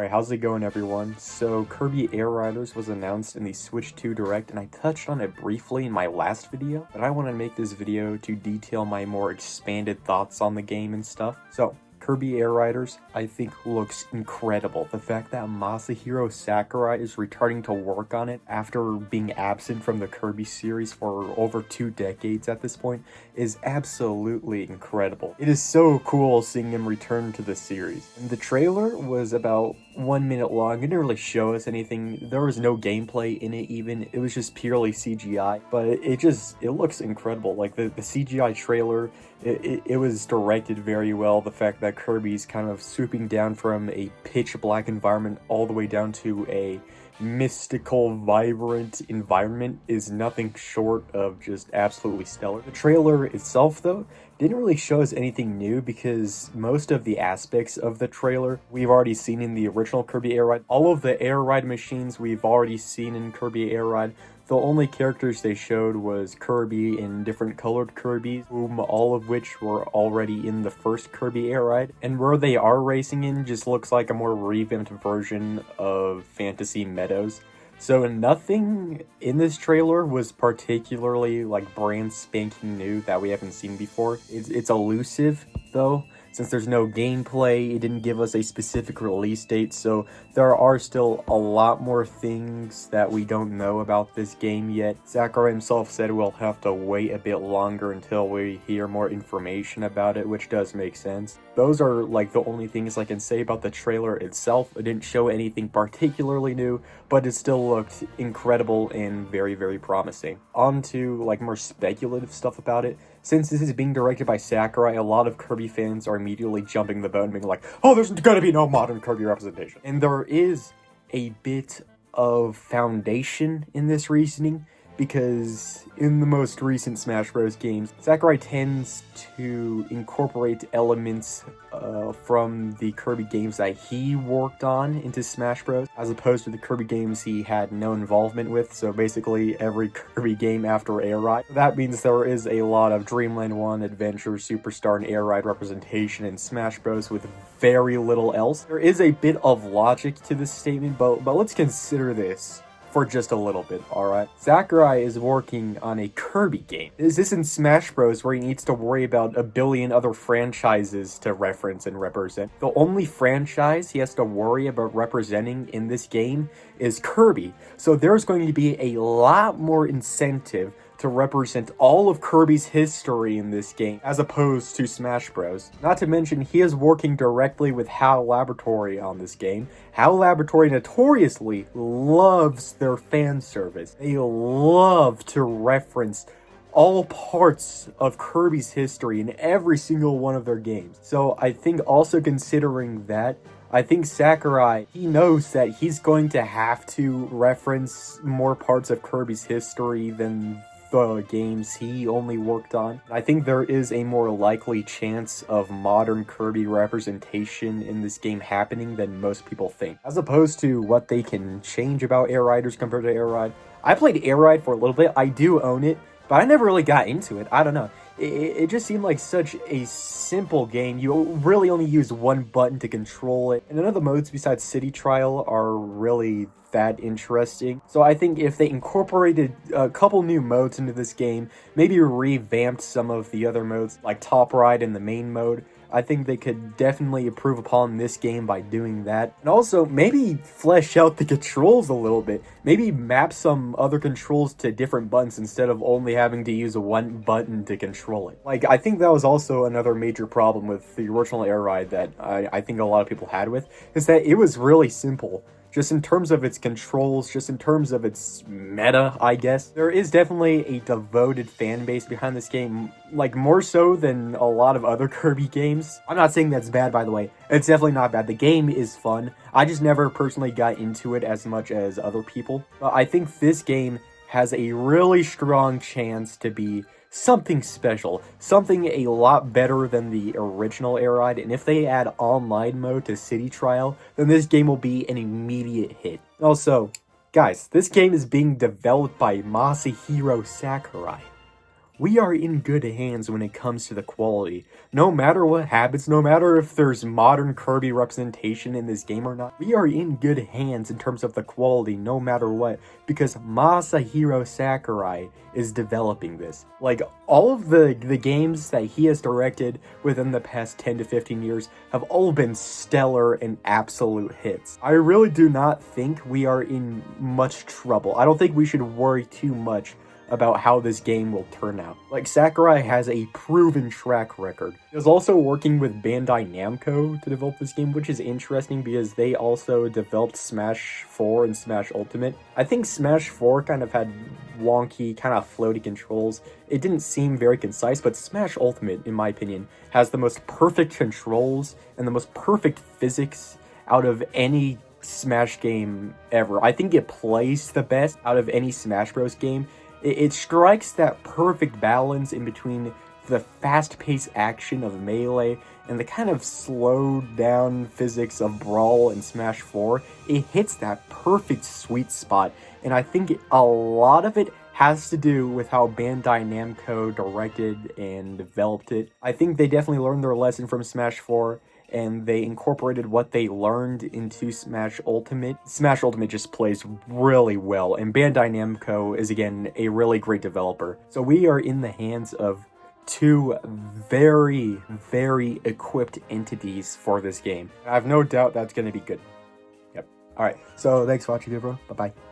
Alright, how's it going everyone? So, Kirby Air Riders was announced in the Switch 2 Direct, and I touched on it briefly in my last video, but I want to make this video to detail my more expanded thoughts on the game and stuff. So, Kirby Air Riders, I think, looks incredible. The fact that Masahiro Sakurai is returning to work on it after being absent from the Kirby series for over 2 decades at this point is absolutely incredible. It is so cool seeing him return to the series. And the trailer was about 1 minute long. It didn't really show us anything. There was no gameplay in it even. It was just purely CGI, but it looks incredible. Like the CGI trailer, it was directed very well. The fact that Kirby's kind of swooping down from a pitch black environment all the way down to a mystical, vibrant environment is nothing short of just absolutely stellar. The trailer itself, though, didn't really show us anything new because most of the aspects of the trailer we've already seen in the original Kirby Air Ride. All of the Air Ride machines we've already seen in Kirby Air Ride. The only characters they showed was Kirby and different colored Kirbys, all of which were already in the first Kirby Air Ride. And where they are racing in just looks like a more revamped version of Fantasy Meadows. So nothing in this trailer was particularly like brand spanking new that we haven't seen before. It's elusive though. Since there's no gameplay, it didn't give us a specific release date, so there are still a lot more things that we don't know about this game yet. Sakurai himself said we'll have to wait a bit longer until we hear more information about it, which does make sense. Those are like the only things I can say about the trailer itself. It didn't show anything particularly new, but it still looked incredible and very, very promising. On to like more speculative stuff about it. Since this is being directed by Sakurai, a lot of Kirby fans are immediately jumping the boat and being like, oh, there's gonna be no modern Kirby representation. And there is a bit of foundation in this reasoning, because in the most recent Smash Bros. Games, Sakurai tends to incorporate elements from the Kirby games that he worked on into Smash Bros. As opposed to the Kirby games he had no involvement with, so basically every Kirby game after Air Ride. That means there is a lot of Dreamland 1, Adventure, Superstar, and Air Ride representation in Smash Bros. With very little else. There is a bit of logic to this statement, but let's consider this for just a little bit, alright? Sakurai is working on a Kirby game. This isn't Smash Bros. Where he needs to worry about a billion other franchises to reference and represent. The only franchise he has to worry about representing in this game is Kirby. So there's going to be a lot more incentive to represent all of Kirby's history in this game, as opposed to Smash Bros. Not to mention, he is working directly with HAL Laboratory on this game. HAL Laboratory notoriously loves their fan service. They love to reference all parts of Kirby's history in every single one of their games. So I think also considering that, I think Sakurai, he knows that he's going to have to reference more parts of Kirby's history than the games he only worked on. I think there is a more likely chance of modern Kirby representation in this game happening than most people think. As opposed to what they can change about Air Riders compared to Air Ride. I played Air Ride for a little bit, I do own it, but I never really got into it. I don't know. It just seemed like such a simple game. You really only use one button to control it. And none of the modes besides City Trial are really that interesting. So I think if they incorporated a couple new modes into this game, maybe revamped some of the other modes, like Top Ride and the main mode, I think they could definitely improve upon this game by doing that. And also, maybe flesh out the controls a little bit. Maybe map some other controls to different buttons instead of only having to use one button to control it. Like, I think that was also another major problem with the original Air Ride that I think a lot of people had with, is that it was really simple. Just in terms of its controls, just in terms of its meta, I guess. There is definitely a devoted fan base behind this game, like more so than a lot of other Kirby games. I'm not saying that's bad, by the way. It's definitely not bad. The game is fun. I just never personally got into it as much as other people. But I think this game has a really strong chance to be something special, something a lot better than the original Air Ride, and if they add online mode to City Trial, then this game will be an immediate hit. Also, guys, this game is being developed by Masahiro Sakurai. we are in good hands when it comes to the quality. No matter what happens, no matter if there's modern Kirby representation in this game or not, we are in good hands in terms of the quality no matter what, because Masahiro Sakurai is developing this. Like, all of the games that he has directed within the past 10 to 15 years have all been stellar and absolute hits. I really do not think we are in much trouble. I don't think we should worry too much about how this game will turn out. Like, Sakurai has a proven track record. He was also working with Bandai Namco to develop this game, which is interesting because they also developed Smash 4 and Smash Ultimate. I think Smash 4 kind of had wonky, kind of floaty controls. It didn't seem very concise, but Smash Ultimate, in my opinion, has the most perfect controls and the most perfect physics out of any Smash game ever. I think it plays the best out of any Smash Bros. Game. It strikes that perfect balance in between the fast-paced action of Melee and the kind of slowed down physics of Brawl and Smash 4. It hits that perfect sweet spot, and I think a lot of it has to do with how Bandai Namco directed and developed it. I think they definitely learned their lesson from Smash 4, and they incorporated what they learned into Smash Ultimate. Smash Ultimate just plays really well, and Bandai Namco is, again, a really great developer. So we are in the hands of two very, very equipped entities for this game. I have no doubt that's going to be good. Yep. Alright, so thanks for watching, everyone. Bye-bye.